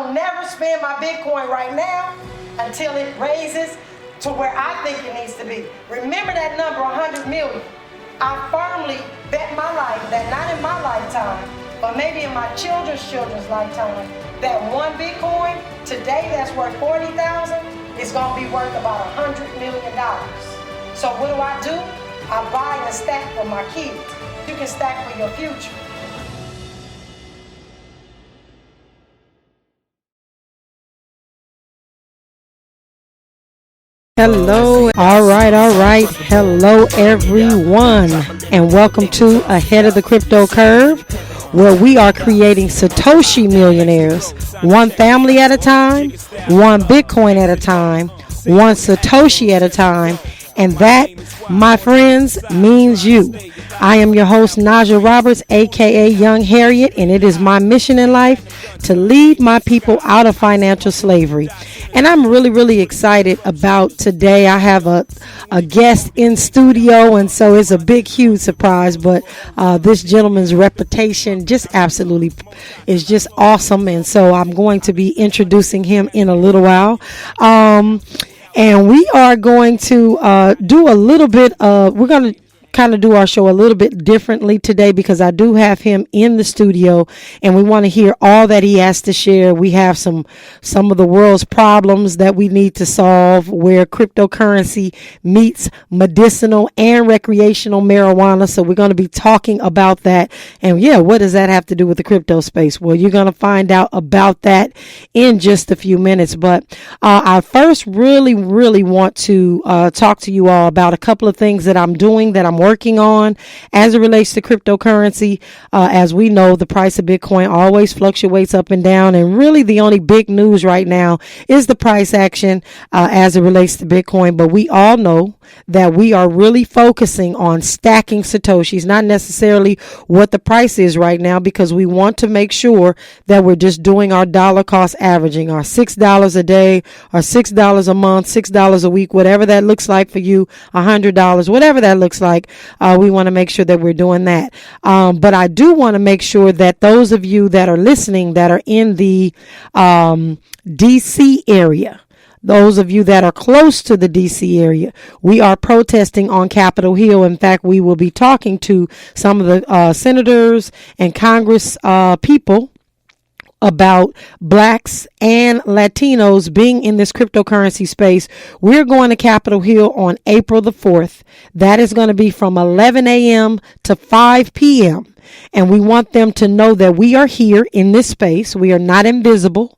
won't never spend my Bitcoin right now until it raises to where I think it needs to be. Remember that number, 100 million. I firmly bet my life that not in my lifetime, but maybe in my children's lifetime, that one Bitcoin today that's worth 40,000 is going to be worth about $100 million. So what do? I buy and stack for my kids. You can stack for your future. Hello. All right. Hello, everyone. And welcome to Ahead of the Crypto Curve, where we are creating Satoshi millionaires, one family at a time, one Bitcoin at a time, one Satoshi at a time. And that, my friends, means you. I am your host, Najah Roberts, aka Young Harriet, and it is my mission in life to lead my people out of financial slavery. And I'm really excited about today. I have a guest in studio, and so it's a big, huge surprise. But this gentleman's reputation just absolutely is just awesome. And so I'm going to be introducing him in a little while. And we are going to do a little bit of, we're going to kind of do our show a little bit differently today because I do have him in the studio and we want to hear all that he has to share. We have some of the world's problems that we need to solve where cryptocurrency meets medicinal and recreational marijuana. So we're going to be talking about that. And yeah, what does that have to do with the crypto space? Well, you're going to find out about that in just a few minutes. But I first really want to talk to you all about a couple of things that I'm doing, that I'm working on as it relates to cryptocurrency. As we know, the price of Bitcoin always fluctuates up and down, and really the only big news right now is the price action as it relates to Bitcoin. But we all know that we are really focusing on stacking Satoshis, not necessarily what the price is right now, because we want to make sure that we're just doing our dollar cost averaging, our $6 a day, or $6 a month, $6 a week, whatever that looks like for you, $100, whatever that looks like. We want to make sure that we're doing that. But I do want to make sure that those of you that are listening that are in the DC area, those of you that are close to the DC area, we are protesting on Capitol Hill. In fact, we will be talking to some of the senators and Congress people about blacks and Latinos being in this cryptocurrency space. We're going to Capitol Hill on April the 4th. That is going to be from 11 a.m. to 5 p.m. And we want them to know that we are here in this space. We are not invisible.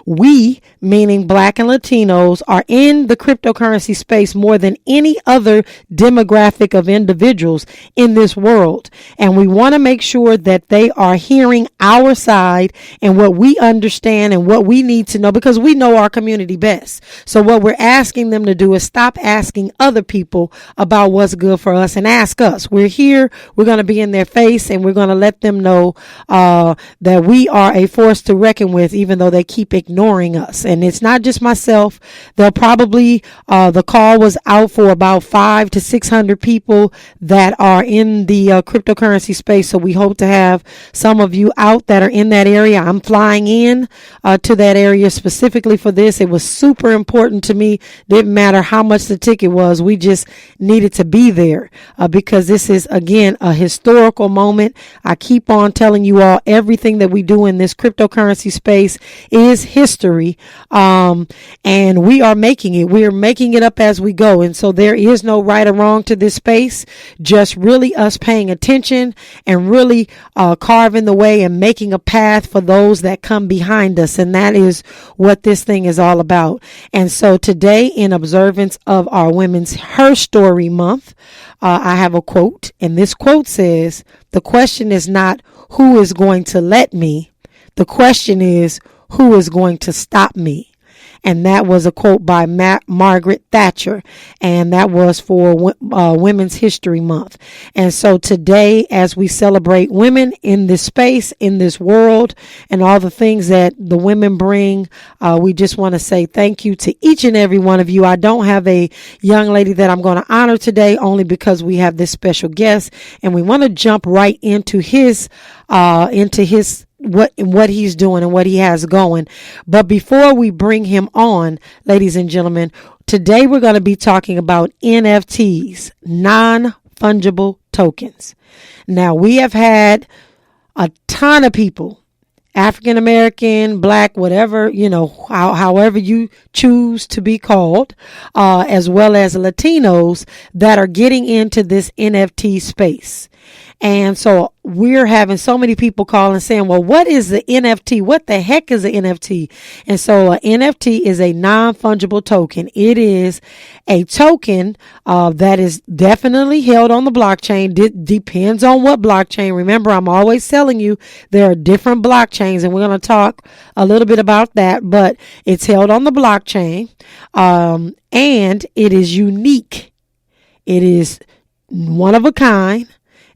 We, meaning black and Latinos, are in the cryptocurrency space more than any other demographic of individuals in this world. And we want to make sure that they are hearing our side and what we understand and what we need to know, because we know our community best. So what we're asking them to do is stop asking other people about what's good for us and ask us. We're here. We're going to be in their face, and we're going to let them know that we are a force to reckon with, even though they keep ignoring us. And it's not just myself. They'll probably, the call was out for about 500 to 600 people that are in the cryptocurrency space. So we hope to have some of you out that are in that area. I'm flying in to that area specifically for this. It was super important to me. Didn't matter how much the ticket was. We just needed to be there because this is, again, a historical moment. I keep on telling you all, everything that we do in this cryptocurrency space is history, and we are making it. We are making it up as we go, and so there is no right or wrong to this space. Just really us paying attention and really carving the way and making a path for those that come behind us, and that is what this thing is all about. And so today, in observance of our Women's Her Story Month, I have a quote, and this quote says, "The question is not who is going to let me. The question is, who is going to stop me?" And that was a quote by Margaret Thatcher. And that was for Women's History Month. And so today, as we celebrate women in this space, in this world, and all the things that the women bring, we just want to say thank you to each and every one of you. I don't have a young lady that I'm going to honor today, only because we have this special guest. And we want to jump right into his what he's doing and what he has going. But before we bring him on, ladies and gentlemen, today we're going to be talking about NFTs, non-fungible tokens. Now, we have had a ton of people, African American, Black, whatever, however you choose to be called, as well as Latinos that are getting into this NFT space. And so we're having so many people call and saying, well, what is the NFT? What the heck is an NFT? And so an NFT is a non-fungible token. It is a token that is definitely held on the blockchain. Depends on what blockchain. Remember, I'm always telling you there are different blockchains, and we're going to talk a little bit about that, but it's held on the blockchain, and it is unique. It is one of a kind.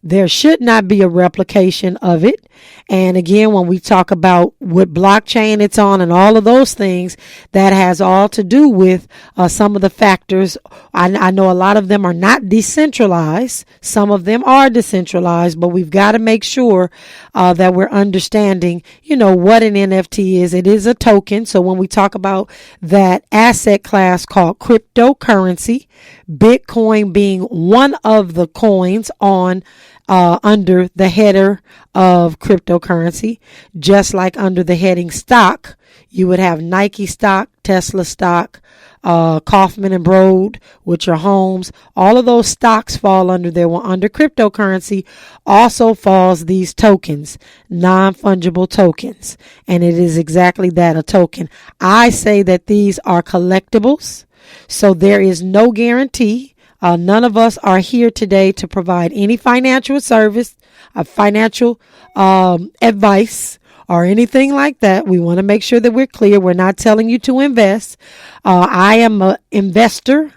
There should not be a replication of it. And again, when we talk about what blockchain it's on and all of those things, that has all to do with some of the factors. I know a lot of them are not decentralized. Some of them are decentralized, but we've got to make sure that we're understanding, what an NFT is. It is a token. So when we talk about that asset class called cryptocurrency, Bitcoin being one of the coins on under the header of cryptocurrency, just like under the heading stock, you would have Nike stock, Tesla stock, Kaufman and Broad, which are homes. All of those stocks fall under there. Well, under cryptocurrency also falls these tokens, non-fungible tokens. And it is exactly that, a token. I say that these are collectibles. So there is no guarantee. None of us are here today to provide any financial service, financial advice, or anything like that. We want to make sure that we're clear. We're not telling you to invest. I am an investor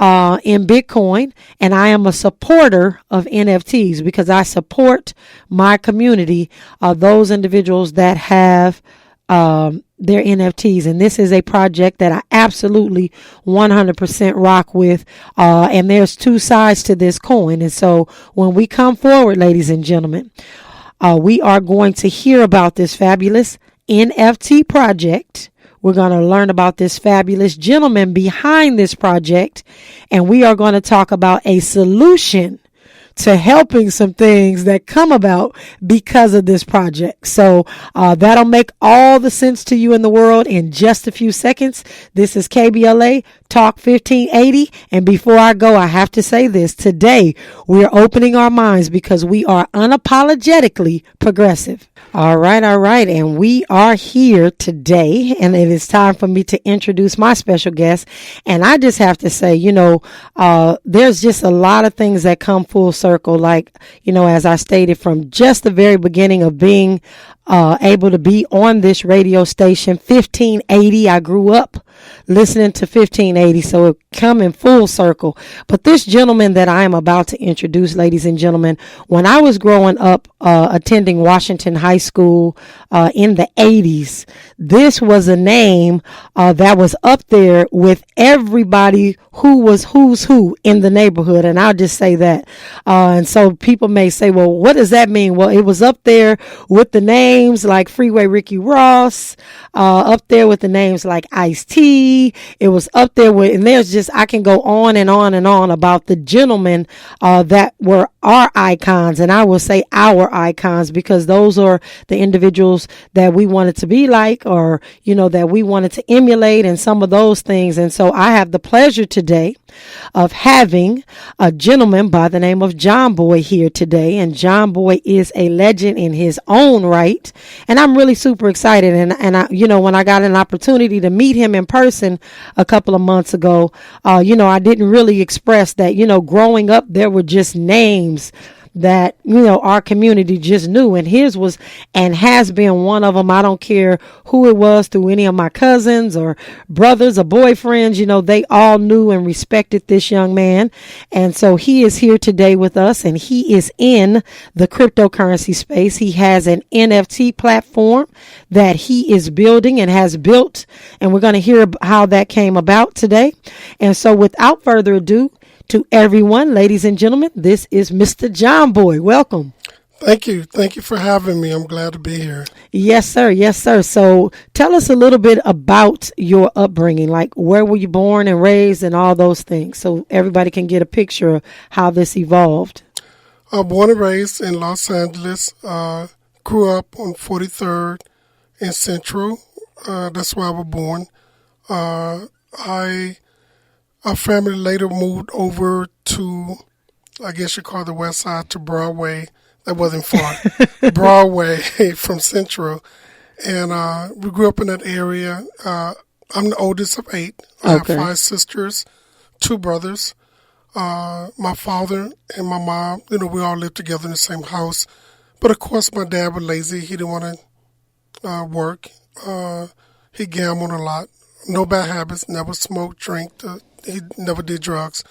in Bitcoin, and I am a supporter of NFTs because I support my community, those individuals that have their NFTs. And this is a project that I absolutely 100% rock with. And there's two sides to this coin. And so when we come forward, ladies and gentlemen, we are going to hear about this fabulous NFT project. We're going to learn about this fabulous gentleman behind this project. And we are going to talk about a solution to helping some things that come about because of this project. So that'll make all the sense to you in the world in just a few seconds. This is KBLA Talk 1580. And before I go, I have to say this. Today, we're opening our minds because we are unapologetically progressive. All right. And we are here today, and it is time for me to introduce my special guest. And I just have to say, there's just a lot of things that come full circle. Like, as I stated from just the very beginning of being able to be on this radio station, 1580. I grew up listening to 1580, so it come in full circle. But this gentleman that I am about to introduce, ladies and gentlemen, when I was growing up, attending Washington High School in the 80s, this was a name that was up there with everybody who was who's who in the neighborhood. And I'll just say that. And so people may say, well, what does that mean? Well, it was up there with the names like Freeway Ricky Ross, up there with the names like Ice-T. It was up there with, and there's just, I can go on and on and on about the gentlemen that were our icons. And I will say our icons because those are the individuals that we wanted to be like, or, that we wanted to emulate, and some of those things. And so I have the pleasure today of having a gentleman by the name of John Boy here today. And John Boy is a legend in his own right. And I'm really super excited. And I, when I got an opportunity to meet him in person a couple of months ago, I didn't really express that, growing up, there were just names that, our community just knew. And his was and has been one of them. I don't care who it was, through any of my cousins or brothers or boyfriends, they all knew and respected this young man. And so he is here today with us, and he is in the cryptocurrency space. He has an NFT platform that he is building and has built. And we're going to hear how that came about today. And so without further ado, to everyone, ladies and gentlemen, this is Mr. John Boy. Welcome. Thank you. Thank you for having me. I'm glad to be here. Yes, sir. Yes, sir. So tell us a little bit about your upbringing. Like, where were you born and raised and all those things, so everybody can get a picture of how this evolved. Born and raised in Los Angeles. Grew up on 43rd in Central. That's where I was born. I Our family later moved over to, I guess you call it the West Side, to Broadway. That wasn't far. Broadway from Central. And we grew up in that area. I'm the oldest of 8. I have 5 sisters, 2 brothers. My father and my mom, we all lived together in the same house. But of course, my dad was lazy. He didn't want to work. He gambled a lot. No bad habits, never smoked, drank. He never did drugs.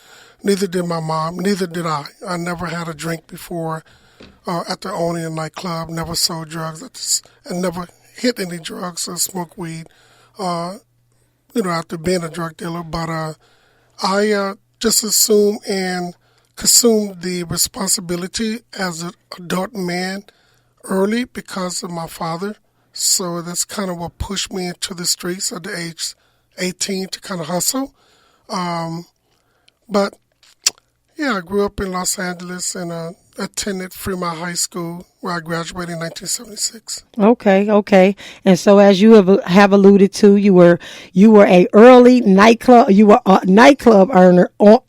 Neither did my mom. Neither did I. I never had a drink before after owning a nightclub. Never sold drugs. I never hit any drugs or smoked weed, after being a drug dealer. But I just assumed and consumed the responsibility as an adult man early because of my father. So that's kind of what pushed me into the streets at the age 18 to kind of hustle. But yeah, I grew up in Los Angeles and attended Fremont High School where I graduated in 1976. Okay. And so, as you have alluded to, you were a early nightclub. You were a nightclub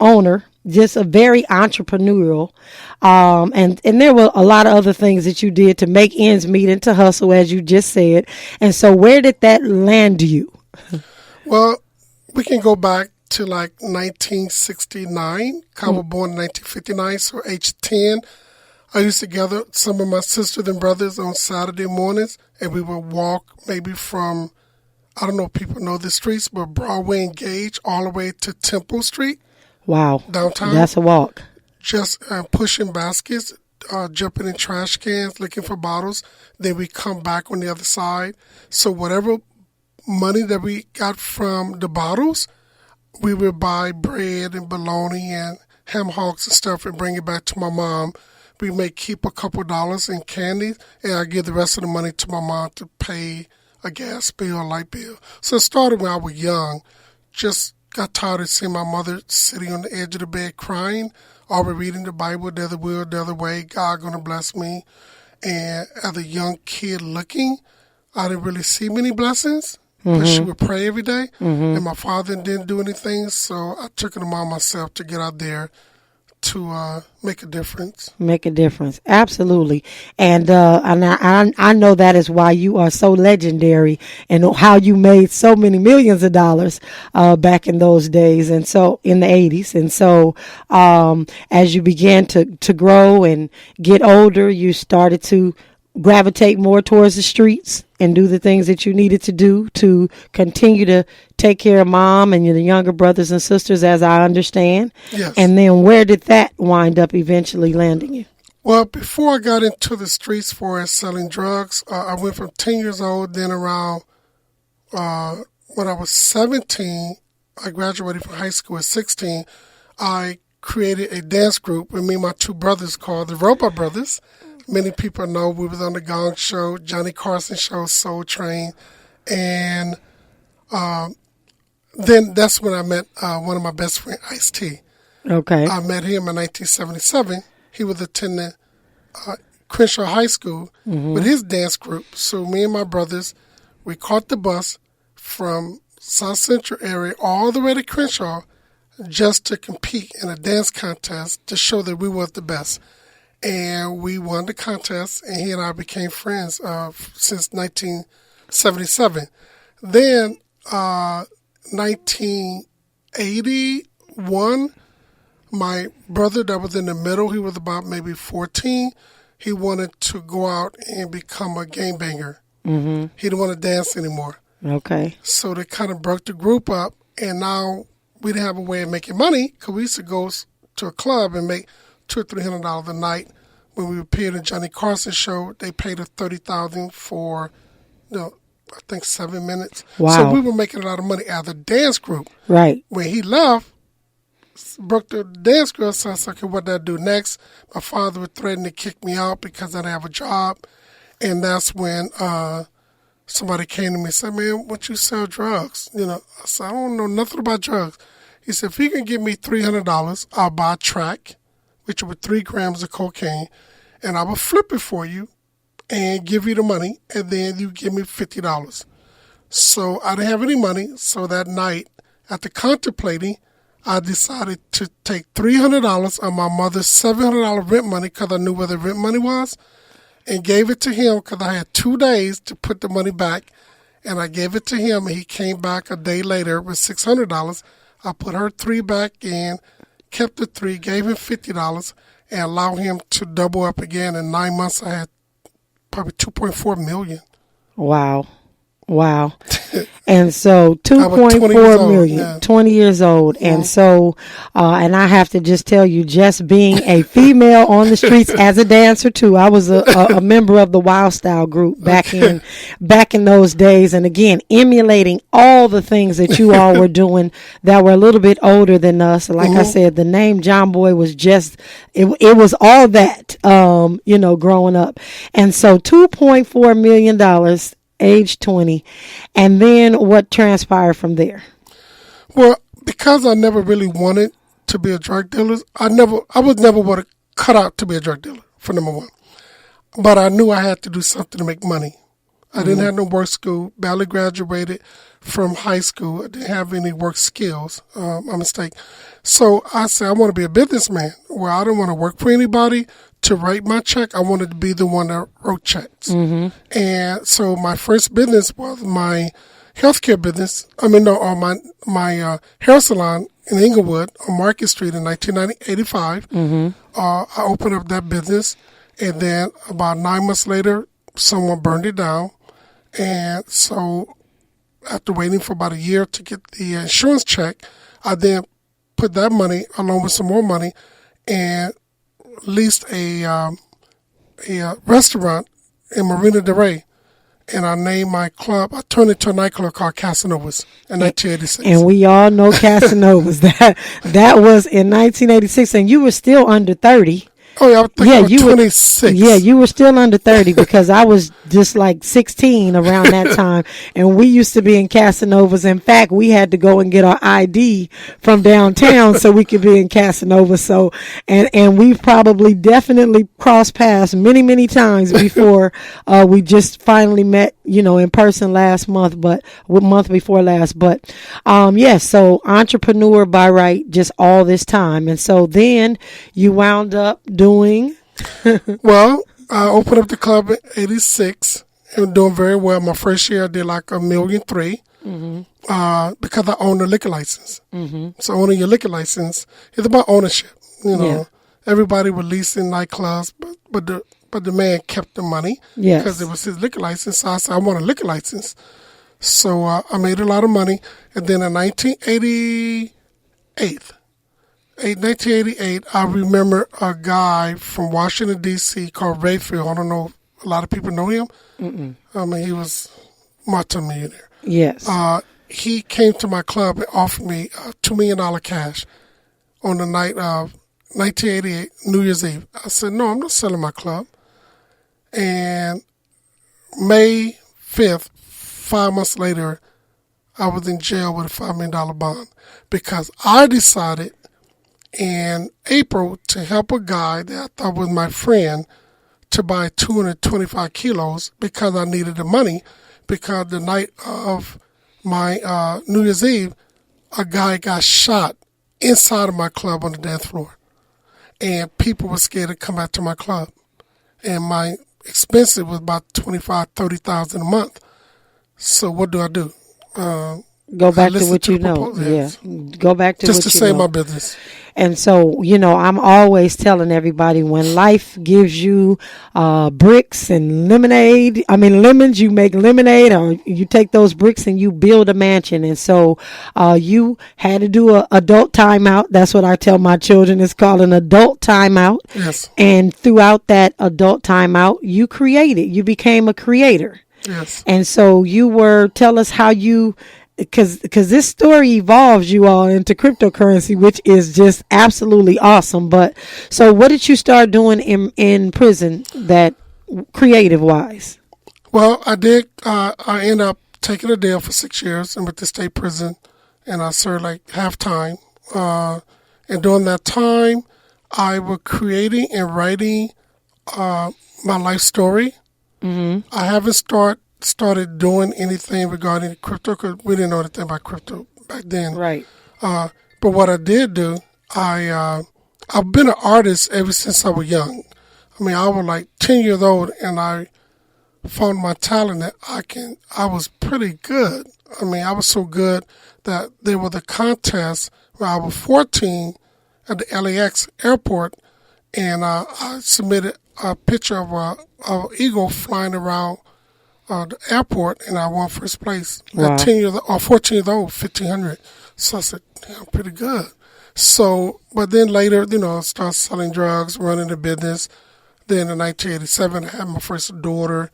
owner. Just a very entrepreneurial, and there were a lot of other things that you did to make ends meet and to hustle, as you just said. And so, where did that land you? Well, we can go back to like 1969. I was born in 1959, so age 10. I used to gather some of my sisters and brothers on Saturday mornings, and we would walk maybe from, I don't know if people know the streets, but Broadway and Gage all the way to Temple Street. Wow. Downtown. That's a walk. Just pushing baskets, jumping in trash cans, looking for bottles. Then we come back on the other side. So whatever money that we got from the bottles, we would buy bread and bologna and ham hocks and stuff and bring it back to my mom. We may keep a couple dollars in candy, and I give the rest of the money to my mom to pay a gas bill, a light bill. So it started when I was young. Just got tired of seeing my mother sitting on the edge of the bed crying, always reading the Bible, the other will, the other way, God gonna bless me. And as a young kid looking, I didn't really see many blessings, but she would pray every day. And my father didn't do anything, so I took it upon myself to get out there to make a difference. Make a difference, absolutely. And I know that is why you are so legendary, and how you made so many millions of dollars back in those days, and so in the 80s. And so as you began to grow and get older, you started to gravitate more towards the streets and do the things that you needed to do to continue to take care of mom and your younger brothers and sisters, as I understand. Yes. And then where did that wind up eventually landing you? Well, before I got into the streets for selling drugs, I went from 10 years old, then around when I was 17, I graduated from high school at 16, I created a dance group with me and my 2 brothers called the Robot Brothers. Many people know we was on the Gong Show, Johnny Carson Show, Soul Train, and then that's when I met one of my best friends, Ice-T. Okay. I met him in 1977. He was attending Crenshaw High School with his dance group. So me and my brothers, we caught the bus from South Central area all the way to Crenshaw just to compete in a dance contest to show that we was the best. And we won the contest, and he and I became friends since 1977. Then 1981, my brother that was in the middle, he was about maybe 14, he wanted to go out and become a gangbanger. He didn't want to dance anymore. Okay. So they kind of broke the group up, and now we didn't have a way of making money because we used to go to a club and make $200 or $300 a night. When we appeared in Johnny Carson show, they paid us $30,000 for, I think 7 minutes. Wow. So we were making a lot of money out of the dance group. Right. When he left, broke the dance girl. So I said, okay, what did I do next? My father would threaten to kick me out because I didn't have a job. And that's when somebody came to me and said, man, what you sell drugs? I said, I don't know nothing about drugs. He said, if you can give me $300, I'll buy a track, which was 3 grams of cocaine, and I will flip it for you and give you the money, and then you give me $50. So I didn't have any money. So that night, after contemplating, I decided to take $300 of my mother's $700 rent money because I knew where the rent money was, and gave it to him because I had 2 days to put the money back. And I gave it to him, and he came back a day later with $600. I put her 3 back in, kept the 3, gave him $50, and allowed him to double up again. In 9 months, I had probably $2.4 million. Wow. And so 2.4 million, yeah. 20 years old. Mm-hmm. And so, and I have to just tell you, just being a female on the streets as a dancer too, I was a member of the Wild Style group back in those days. And again, emulating all the things that you all were doing that were a little bit older than us. Like I said, the name John Boy was just, it was all that, growing up. And so $2.4 million, age 20, and then what transpired from there? Well, because I never really wanted to be a drug dealer, I was never want to cut out to be a drug dealer, for number one. But I knew I had to do something to make money. I didn't have no work school, barely graduated from high school. I didn't have any work skills, my mistake. So I said, I want to be a businessman where I don't want to work for anybody to write my check. I wanted to be the one that wrote checks. Mm-hmm. And so my first business was my healthcare business. My hair salon in Inglewood on Market Street in 1985. Mm-hmm. I opened up that business, and then about 9 months later, someone burned it down. And so after waiting for about a year to get the insurance check, I then put that money along with some more money and leased a restaurant in Marina Del Rey, and I named my club. I turned it to a nightclub called Casanovas in 1986. And we all know Casanovas. That was in 1986, and you were still under 30. Oh, yeah, I think I was 26. You were still under 30 because I was just like 16 around that time. And we used to be in Casanovas. In fact, we had to go and get our ID from downtown so we could be in Casanova. So, and we've probably definitely crossed paths many, many times before we just finally met, in person last month, month before last. But, yes, so entrepreneur by right, just all this time. And so then you wound up doing? Well, I opened up the club in 86 and doing very well. My first year I did like $1.3 million because I owned a liquor license. Mm-hmm. So owning your liquor license is about ownership. Everybody was leasing nightclubs, but the man kept the money because it was his liquor license. So I said, I want a liquor license. So I made a lot of money. And then in 1988, I remember a guy from Washington, D.C. called Rayfield. I don't know if a lot of people know him. Mm-mm. He was multi-millionaire. Yes. He came to my club and offered me $2 million cash on the night of 1988, New Year's Eve. I said, no, I'm not selling my club. And May 5th, 5 months later, I was in jail with a $5 million bond because I decided in April to help a guy that I thought was my friend to buy 225 kilos because I needed the money, because the night of my New Year's Eve, a guy got shot inside of my club on the dance floor. And people were scared to come out to my club. And my expenses was about $25,000-$30,000 a month. So what do? Go back to what you know. Yeah. Go back to just what to you save know. my business. And so, I'm always telling everybody, when life gives you bricks and lemons, you make lemonade, or you take those bricks and you build a mansion. And so you had to do an adult timeout. That's what I tell my children. It's called an adult timeout. Yes. And throughout that adult timeout, you became a creator. Yes. And so tell us how you because this story evolves you all into cryptocurrency, which is just absolutely awesome. But so what did you start doing in prison that creative wise? Well, I did. I ended up taking a deal for 6 years and with the state prison, and I served like half time. And during that time, I was creating and writing my life story. I haven't started doing anything regarding crypto because we didn't know anything about crypto back then. Right. But what I did do, I've been an artist ever since I was young. I mean, I was like 10 years old, and I found my talent that I was pretty good. I mean, I was so good that there was a contest when I was 14 at the LAX airport, and I submitted a picture of an eagle flying around the airport, and I won first place. Wow. At 10 years or 14 years old, 1,500. So I said, "Damn, I'm pretty good." So, but then later, I started selling drugs, running the business. Then in 1987, I had my first daughter.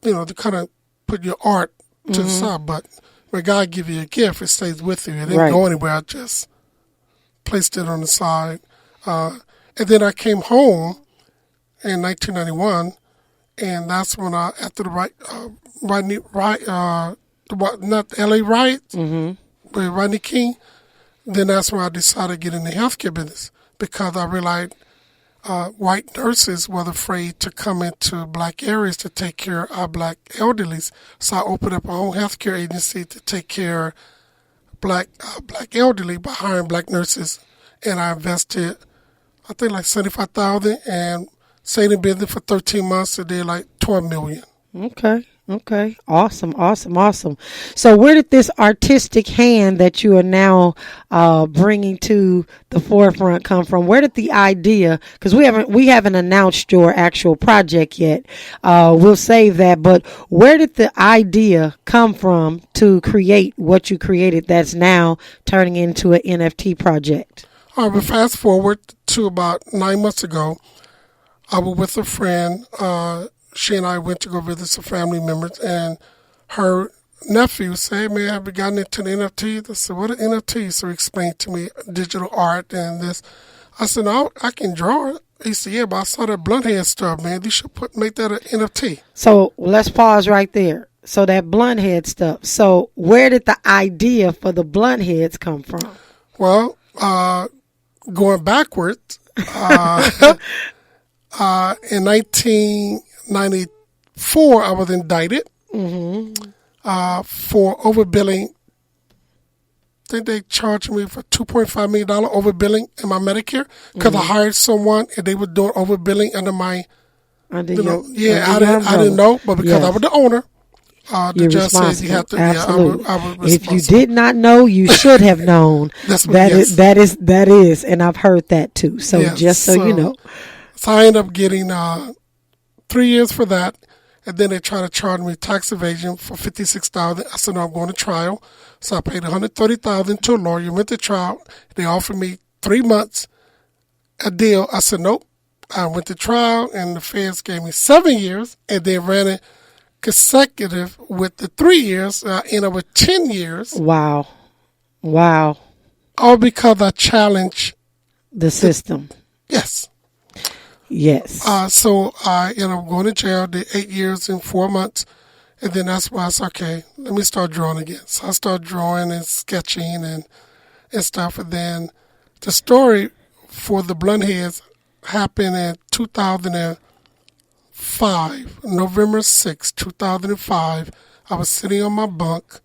To kind of put your art to the side. But when God gives you a gift, it stays with you. It didn't go anywhere. I just placed it on the side. And then I came home in 1991, and that's when after the not the LA riots, but Rodney King, then that's when I decided to get in the healthcare business because I realized white nurses were afraid to come into black areas to take care of our black elderlies. So I opened up my own healthcare agency to take care of black elderly by hiring black nurses. And I invested, I think, like $75,000 and stayed in business for 13 months. And did like $12 million. Okay. Awesome. So where did this artistic hand that you are now bringing to the forefront come from? Where did the idea, because we haven't announced your actual project yet. We'll save that. But where did the idea come from to create what you created that's now turning into an NFT project? All right, but fast forward to about 9 months ago. I was with a friend. She and I went to go visit some family members, and her nephew said, "Hey, man, have you gotten into the NFTs?" I said, "What are NFTs?" So he explained to me digital art and this. I said, "No, I can draw it." He said, "Yeah, but I saw that blunt head stuff, man. You should make that an NFT." So let's pause right there. So that blunt head stuff. So where did the idea for the blunt heads come from? Well, going backwards, in 1994, I was indicted for overbilling. I think they charged me for $2.5 million overbilling in my Medicare because I hired someone and they were doing overbilling under my, I didn't know, but because I was the owner, the judge said you have to. Absolutely. I was if you did not know, you should have known. That is, and I've heard that too. So just so you know. So I ended up getting 3 years for that, and then they tried to charge me tax evasion for $56,000. I said, "No, I'm going to trial." So I paid $130,000 to a lawyer. Went to trial. They offered me 3 months a deal. I said, "Nope." I went to trial, and the feds gave me 7 years, and then ran it consecutive with the 3 years. I ended up with 10 years. Wow. All because I challenged the system. Yes. So I ended up going to jail, did 8 years and 4 months. And then that's why I said, okay, let me start drawing again. So I started drawing and sketching and stuff. And then the story for the blunt heads happened in 2005, November 6, 2005. I was sitting on my bunk,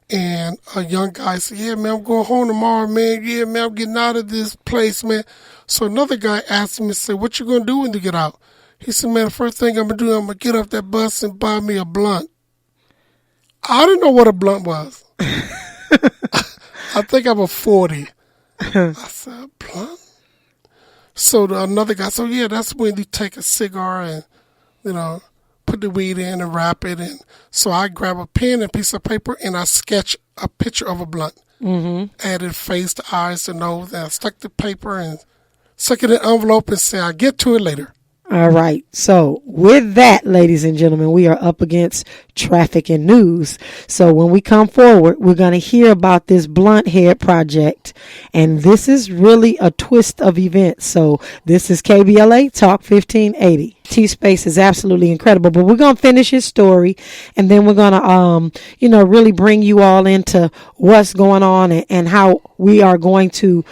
and a young guy said, "Yeah, man, I'm going home tomorrow, man. Yeah, man, I'm getting out of this place, man." So another guy asked me, said, "What you going to do when you get out?" He said, "Man, the first thing I'm going to do, I'm going to get off that bus and buy me a blunt." I didn't know what a blunt was. I think I was 40. I said, "Blunt?" So another guy said, "Yeah, that's when you take a cigar and, put the weed in and wrap it." And so I grab a pen and a piece of paper and I sketch a picture of a blunt. Added face, the eyes, the nose, and I stuck the paper and stuck it in an envelope and said, "I'll get to it later." All right. So with that, ladies and gentlemen, we are up against traffic and news. So when we come forward, we're going to hear about this blunt head project. And this is really a twist of events. So this is KBLA Talk 1580. T-Space is absolutely incredible, but we're going to finish his story, and then we're going to, really bring you all into what's going on and how we are going to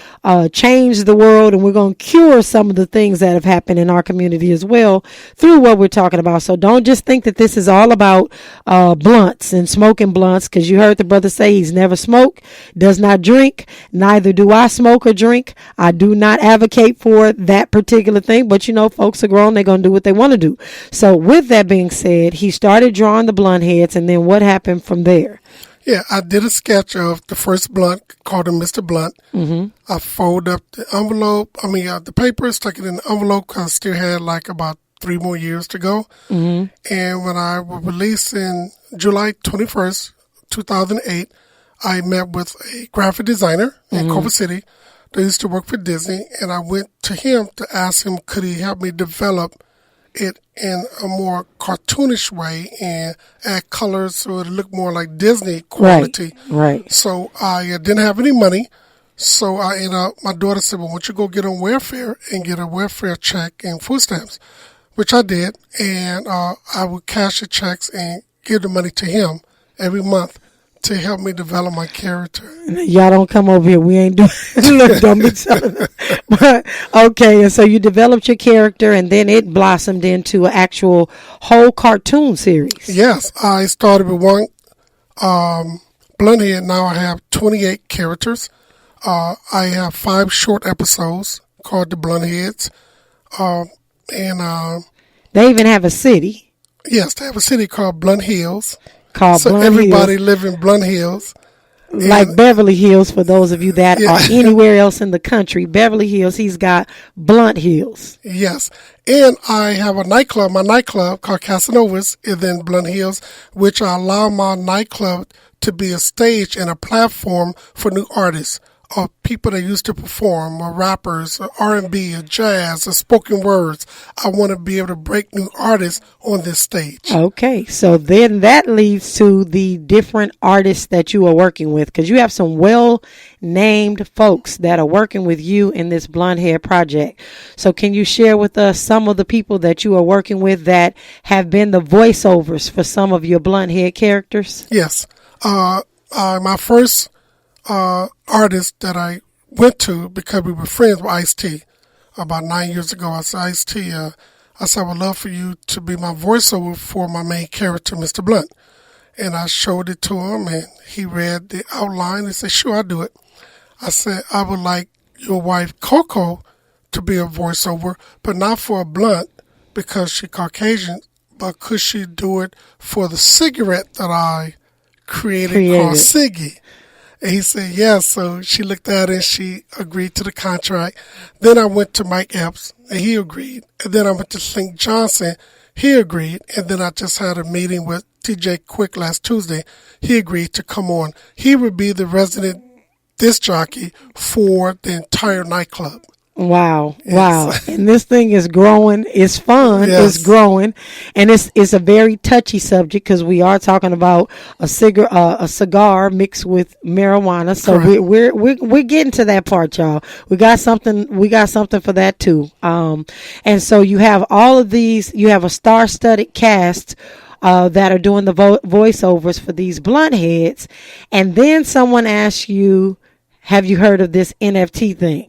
change the world, and we're going to cure some of the things that have happened in our community as well through what we're talking about. So don't just think that this is all about blunts and smoking blunts, because you heard the brother say he's never smoked, does not drink. Neither do I smoke or drink. I do not advocate for that particular thing, but folks are grown. They're going to do what they want to do. So with that being said, he started drawing the blunt heads, and then what happened from there? Yeah, I did a sketch of the first blunt, called him Mr. Blunt. Mm-hmm. I folded up the envelope, the paper, stuck it in the envelope because I still had like about 3 more years to go. Mm-hmm. And when I was released in July 21st, 2008, I met with a graphic designer in Culver City that used to work for Disney, and I went to him to ask him could he help me develop it in a more cartoonish way and add colors so it looked more like Disney quality. Right. So I didn't have any money. So my daughter said, well, why don't you go get on welfare and get a welfare check and food stamps, which I did. And I would cash the checks and give the money to him every month to help me develop my character. Y'all don't come over here. We ain't doing look, don't be telling us. But okay, and so you developed your character, and then it blossomed into an actual whole cartoon series. Yes, I started with one blunt head. Now I have 28 characters. I have 5 short episodes called the Blunt Heads. They even have a city. Yes, they have a city called Blunt Hills. So everybody live in Blunt Hills. Like Beverly Hills, for those of you that are anywhere else in the country. Beverly Hills, he's got Blunt Hills. Yes. And I have a nightclub. My nightclub called Casanovas is in Blunt Hills, which I allow my nightclub to be a stage and a platform for new artists or people that used to perform, or rappers, or R&B, or jazz, or spoken words. I want to be able to break new artists on this stage. Okay, so then that leads to the different artists that you are working with, because you have some well-named folks that are working with you in this Blunt Head project. So can you share with us some of the people that you are working with that have been the voiceovers for some of your Blunt Head characters? Yes. My first artist that I went to because we were friends with Ice-T about 9 years ago. I said, Ice-T, I said, I would love for you to be my voiceover for my main character, Mr. Blunt. And I showed it to him, and he read the outline and said, sure, I'll do it. I said, I would like your wife, Coco, to be a voiceover, but not for a Blunt because she's Caucasian, but could she do it for the cigarette that I created. Called Siggy? And he said, yes. So she looked at it and she agreed to the contract. Then I went to Mike Epps and he agreed. And then I went to St. Johnson. He agreed. And then I just had a meeting with TJ Quick last Tuesday. He agreed to come on. He would be the resident disc jockey for the entire nightclub. Wow. Yes. Wow. And this thing is growing. It's fun. Yes. It's growing. And it's a very touchy subject because we are talking about a cigar mixed with marijuana. So we're getting to that part, y'all. We got something for that too. And so you have all of these, you have a star-studded cast that are doing the voiceovers for these Blunt Heads. And then someone asks you, have you heard of this NFT thing?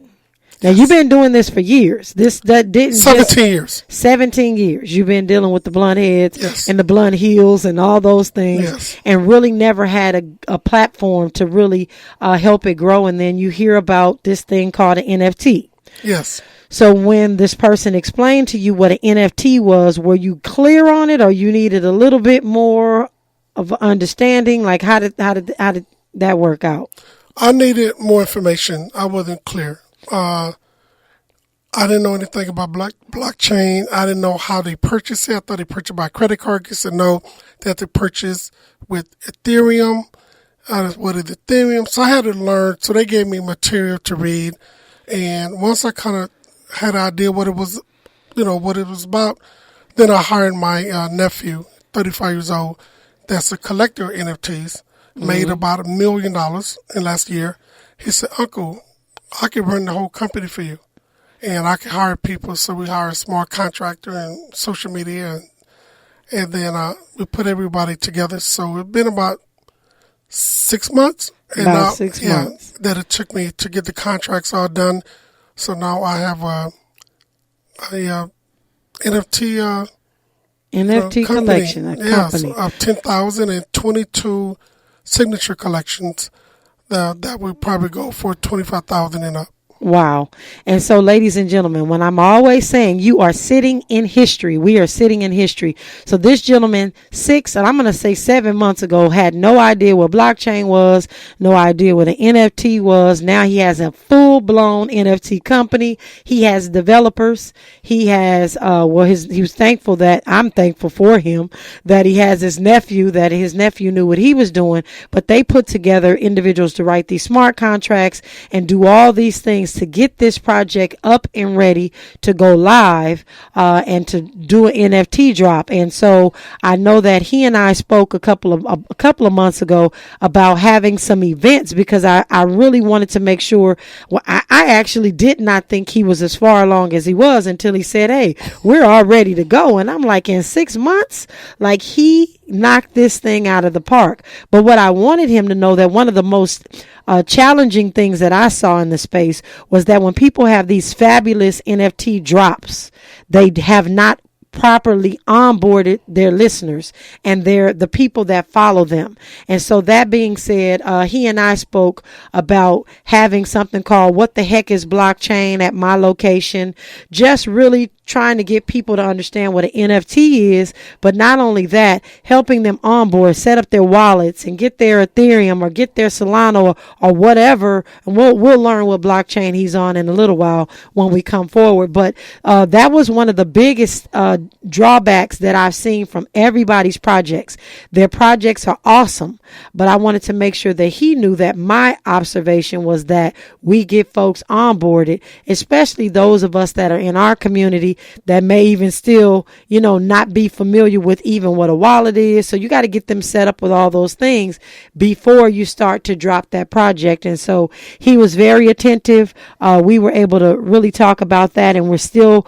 Now, you've been doing this for years. 17 years. 17 years. You've been dealing with the Blunt Heads and the Blunt Heels and all those things and really never had a platform to really help it grow. And then you hear about this thing called an NFT. Yes. So when this person explained to you what an NFT was, were you clear on it, or you needed a little bit more of understanding? Like, how did that work out? I needed more information. I wasn't clear. I didn't know anything about blockchain. I didn't know how they purchase it. I thought they purchased by credit card. I said no, that they purchase with Ethereum. What is Ethereum? So I had to learn. So they gave me material to read. And once I kind of had an idea what it was what it was about. Then I hired my nephew, 35 years old, that's a collector of NFTs, made about $1 million in last year. He said, Uncle, I can run the whole company for you. And I can hire people. So we hire a small contractor and social media. And then we put everybody together. So it's been about 6 months. And About now, 6 months. that it took me to get the contracts all done. So now I have a NFT NFT company. collection, a company. Of 10,000 and 22 signature collections that would probably go for 25,000 and up. Wow. And so, ladies and gentlemen, when I'm always saying you are sitting in history, we are sitting in history. So this gentleman, 7 months ago, had no idea what blockchain was, no idea what an NFT was. Now he has a full-blown NFT company. He has developers. He has, he was thankful that, I'm thankful for him, that he has his nephew, that his nephew knew what he was doing, but they put together individuals to write these smart contracts and do all these things to get this project up and ready to go live and to do an NFT drop. And so I know that he and I spoke a couple of months ago about having some events, because I really wanted to make sure. Well, I actually did not think he was as far along as he was until he said, hey, we're all ready to go. And I'm like, in 6 months, like, he knocked this thing out of the park. But what I wanted him to know, that one of the most challenging things that I saw in the space was that when people have these fabulous NFT drops, they have not properly onboarded their listeners and the people that follow them. And so that being said, he and I spoke about having something called What the Heck is Blockchain at my location, just really trying to get people to understand what an NFT is, but not only that, helping them onboard, set up their wallets and get their Ethereum or get their Solana or whatever. And we'll learn what blockchain he's on in a little while when we come forward. But that was one of the biggest drawbacks that I've seen from everybody's projects. Their projects are awesome, but I wanted to make sure that he knew that my observation was that we get folks onboarded, especially those of us that are in our community that may even still, not be familiar with even what a wallet is. So you got to get them set up with all those things before you start to drop that project. And so he was very attentive. We were able to really talk about that, and we're still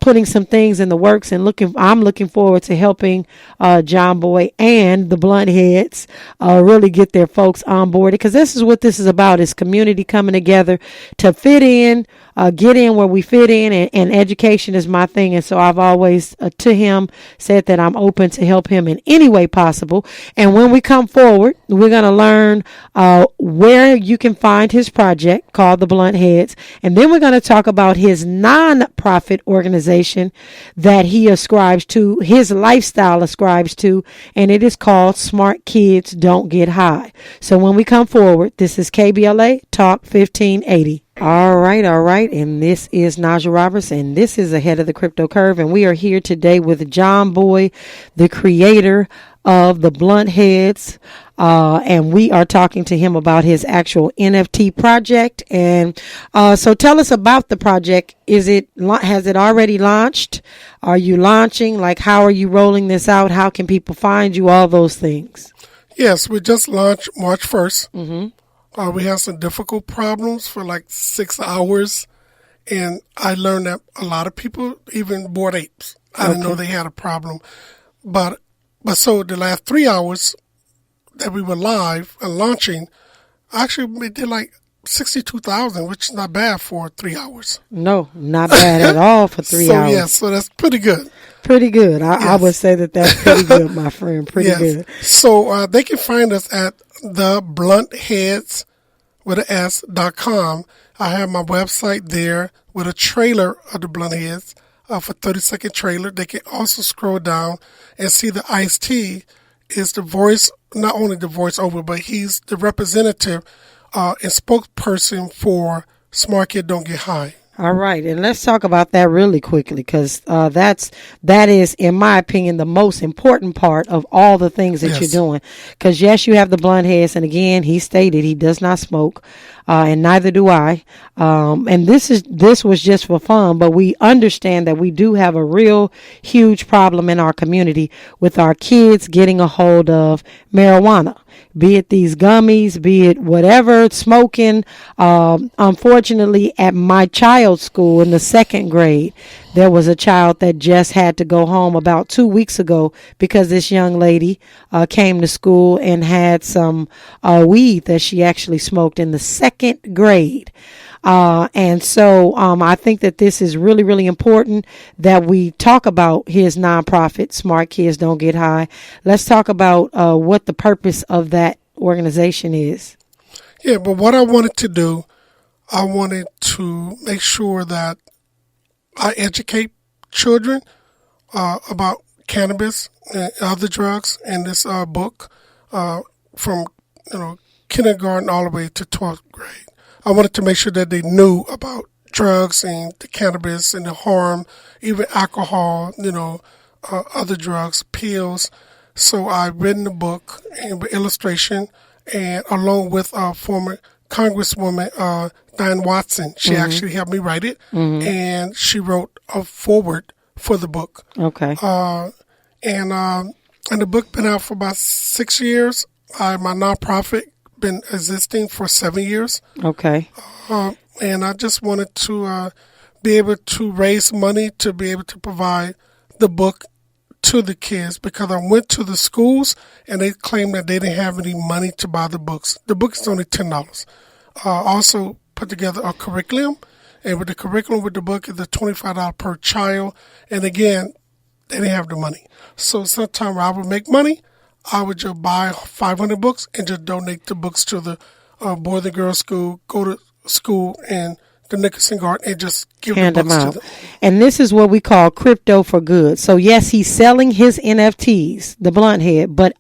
putting some things in the works, and I'm looking forward to helping John Boy and the Blunt Heads really get their folks onboarded, because this is what this is about, is community coming together to fit in, get in where we fit in, and education is my thing. And so I've always to him said that I'm open to help him in any way possible. And when we come forward, we're going to learn where you can find his project called the Blunt Heads, and then we're going to talk about his non-profit organization that he ascribes to, his lifestyle ascribes to, and it is called Smart Kids Don't Get High. So when we come forward, this is KBLA Talk 1580. All right. And this is Najah Roberts, and this is Ahead of the Crypto Curve. And we are here today with John Boy, the creator of the Blunt Heads. And we are talking to him about his actual NFT project. And so tell us about the project. Has it already launched? Are you launching? Like, how are you rolling this out? How can people find you? All those things. Yes, we just launched March 1st. Mm-hmm. We had some difficult problems for like 6 hours, and I learned that a lot of people, even Bored Apes, I didn't know they had a problem. But so the last 3 hours that we were live and launching, actually we did like 62,000, which is not bad for 3 hours. No, not bad at all for 3 hours. Yes, so that's pretty good. Pretty good. I would say that's pretty good, my friend. Pretty good. So they can find us at theblunt.com. I have my website there with a trailer of the Blunt Heads, for 30-second trailer. They can also scroll down and see the Ice-T is the voice, not only the voiceover, but he's the representative and spokesperson for Smart Kid Don't Get High. All right, and let's talk about that really quickly, because that is, in my opinion, the most important part of all the things that you're doing. Because yes, you have the blunt heads, and again, he stated he does not smoke, and neither do I. And this was just for fun, but we understand that we do have a real huge problem in our community with our kids getting a hold of marijuana. Be it these gummies, be it whatever, smoking. Unfortunately, at my child's school in the second grade, there was a child that just had to go home about 2 weeks ago because this young lady came to school and had some weed that she actually smoked in the second grade. And so I think that this is really, really important that we talk about his nonprofit, Smart Kids Don't Get High. Let's talk about what the purpose of that organization is. Yeah, but what I wanted to do, I wanted to make sure that I educate children about cannabis and other drugs in this book from kindergarten all the way to 12th grade. I wanted to make sure that they knew about drugs and the cannabis and the harm, even alcohol, other drugs, pills. So I've written the book and with illustration, and along with former Congresswoman Diane Watson. She actually helped me write it, and she wrote a foreword for the book. Okay. And the book been out for about 6 years. My nonprofit been existing for 7 years. Okay. And I just wanted to be able to raise money to be able to provide the book to the kids, because I went to the schools and they claimed that they didn't have any money to buy the books. The book is only $10. Also put together a curriculum, and with the curriculum with the book is $25 per child. And again, they didn't have the money. So sometime I would make money, I would just buy 500 books and just donate the books to the Boys and Girls School, go to school and the Nicholson Garden and just give Hand the books them out. to them. And this is what we call crypto for good. So yes, he's selling his NFTs, the blunt head, but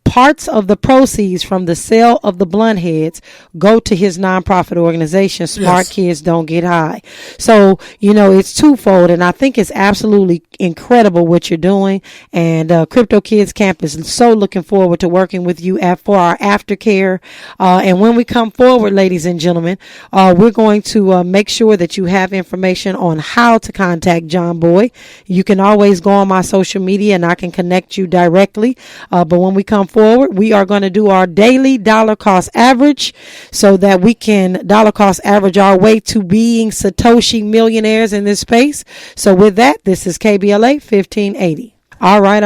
parts of the proceeds from the sale of the blunt heads go to his nonprofit organization, Smart Kids Don't Get High. So, it's twofold, and I think it's absolutely incredible what you're doing. And Crypto Kids Camp is so looking forward to working with you for our aftercare. And when we come forward, ladies and gentlemen, we're going to make sure that you have information on how to contact John Boy. You can always go on my social media and I can connect you directly. But when we come forward, we are going to do our daily dollar cost average so that we can dollar cost average our way to being Satoshi millionaires in this space. So with that, this is KBLA 1580. All right.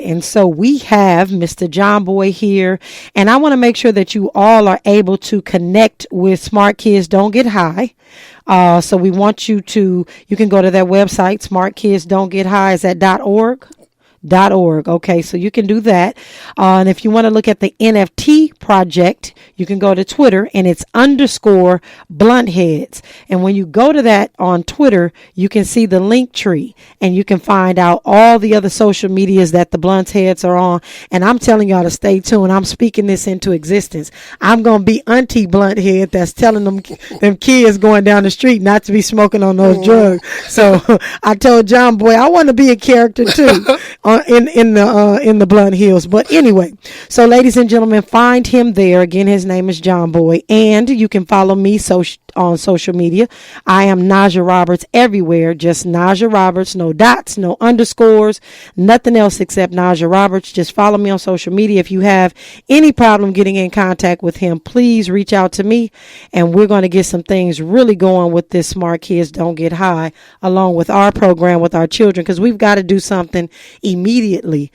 And so we have Mr. John Boy here, and I want to make sure that you all are able to connect with Smart Kids Don't Get High. So we want you can go to their website, Smart Kids Don't Get High. Is that .org? .org. Okay, so you can do that. And if you want to look at the NFT project, you can go to Twitter, and it's _bluntheads. And when you go to that on Twitter, you can see the link tree, and you can find out all the other social medias that the blunt heads are on. And I'm telling y'all to stay tuned. I'm speaking this into existence. I'm going to be Auntie Blunt-head that's telling them kids going down the street not to be smoking on those drugs. So I told John Boy, I want to be a character too. In the Blunt Hills. But anyway, so ladies and gentlemen, find him there. Again, his name is John Boy, and you can follow me on social media. I am Najah Roberts everywhere. Just Najah Roberts, no dots, no underscores, nothing else except Najah Roberts. Just follow me on social media. If you have any problem getting in contact with him, please reach out to me, and we're going to get some things really going with this Smart Kids Don't Get High, along with our program with our children, because we've got to do something immediately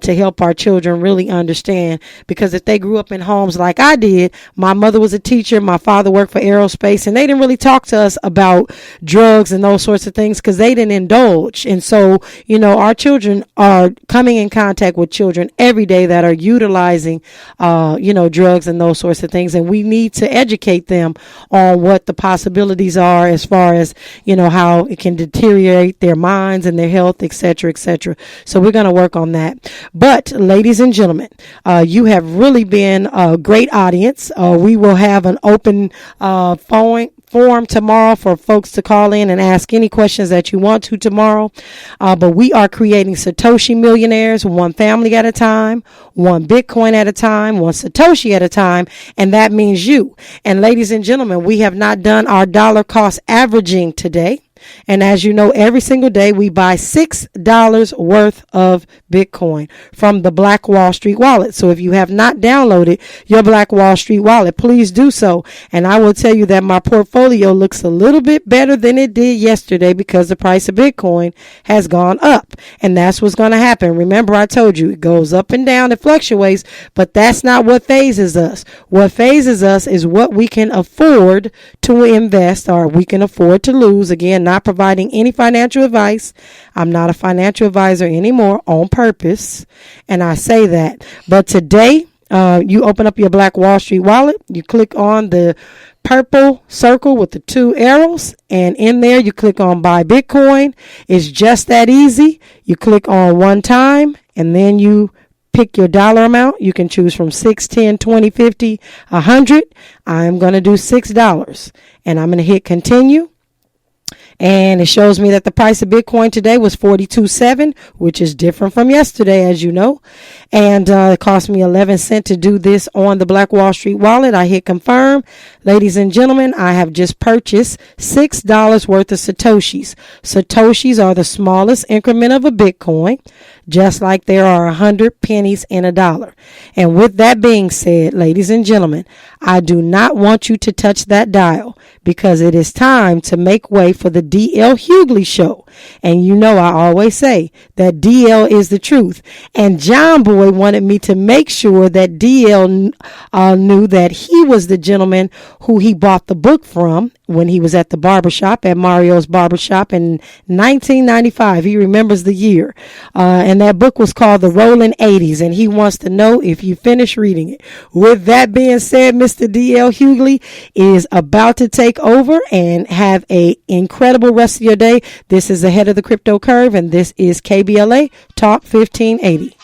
to help our children really understand, because if they grew up in homes like I did, my mother was a teacher, my father worked for aerospace, and they didn't really talk to us about drugs and those sorts of things because they didn't indulge. And so, our children are coming in contact with children every day that are utilizing, drugs and those sorts of things. And we need to educate them on what the possibilities are as far as, how it can deteriorate their minds and their health, et cetera, et cetera. So we're going to work on that. But ladies and gentlemen, you have really been a great audience. We will have an open phone form tomorrow for folks to call in and ask any questions that you want to tomorrow. But we are creating Satoshi millionaires, one family at a time, one Bitcoin at a time, one Satoshi at a time. And that means you. And ladies and gentlemen, we have not done our dollar cost averaging today. And as you know, every single day we buy $6 worth of Bitcoin from the Black Wall Street wallet. So if you have not downloaded your Black Wall Street wallet, please do so. And I will tell you that my portfolio looks a little bit better than it did yesterday because the price of Bitcoin has gone up. And that's what's going to happen. Remember, I told you it goes up and down, it fluctuates, but that's not what phases us. What phases us is what we can afford to invest or we can afford to lose. Again, not providing any financial advice. I'm not a financial advisor anymore on purpose. And I say that. But today, you open up your Black Wall Street wallet. You click on the purple circle with the 2 arrows. And in there, you click on buy Bitcoin. It's just that easy. You click on one time and then you pick your dollar amount. You can choose from 6, 10, 20, 50, 100. I'm going to do $6 and I'm going to hit continue. And it shows me that the price of Bitcoin today was $42.7, which is different from yesterday, as you know. And it cost me 11 cents to do this on the Black Wall Street wallet. I hit confirm. Ladies and gentlemen, I have just purchased $6 worth of Satoshis. Satoshis are the smallest increment of a Bitcoin, just like there are 100 pennies in a dollar. And with that being said, ladies and gentlemen, I do not want you to touch that dial because it is time to make way for the D.L. Hughley show. And you know I always say that D.L. is the truth. And John Boy wanted me to make sure that D.L. knew that he was the gentleman who he bought the book from when he was at the barbershop, at Mario's barbershop in 1995. He remembers the year. And that book was called The Rolling 80s. And he wants to know if you finish reading it. With that being said, Mr. D.L. Hughley is about to take over and have an incredible rest of your day. This is Ahead of the Crypto Curve, and this is KBLA Talk 1580.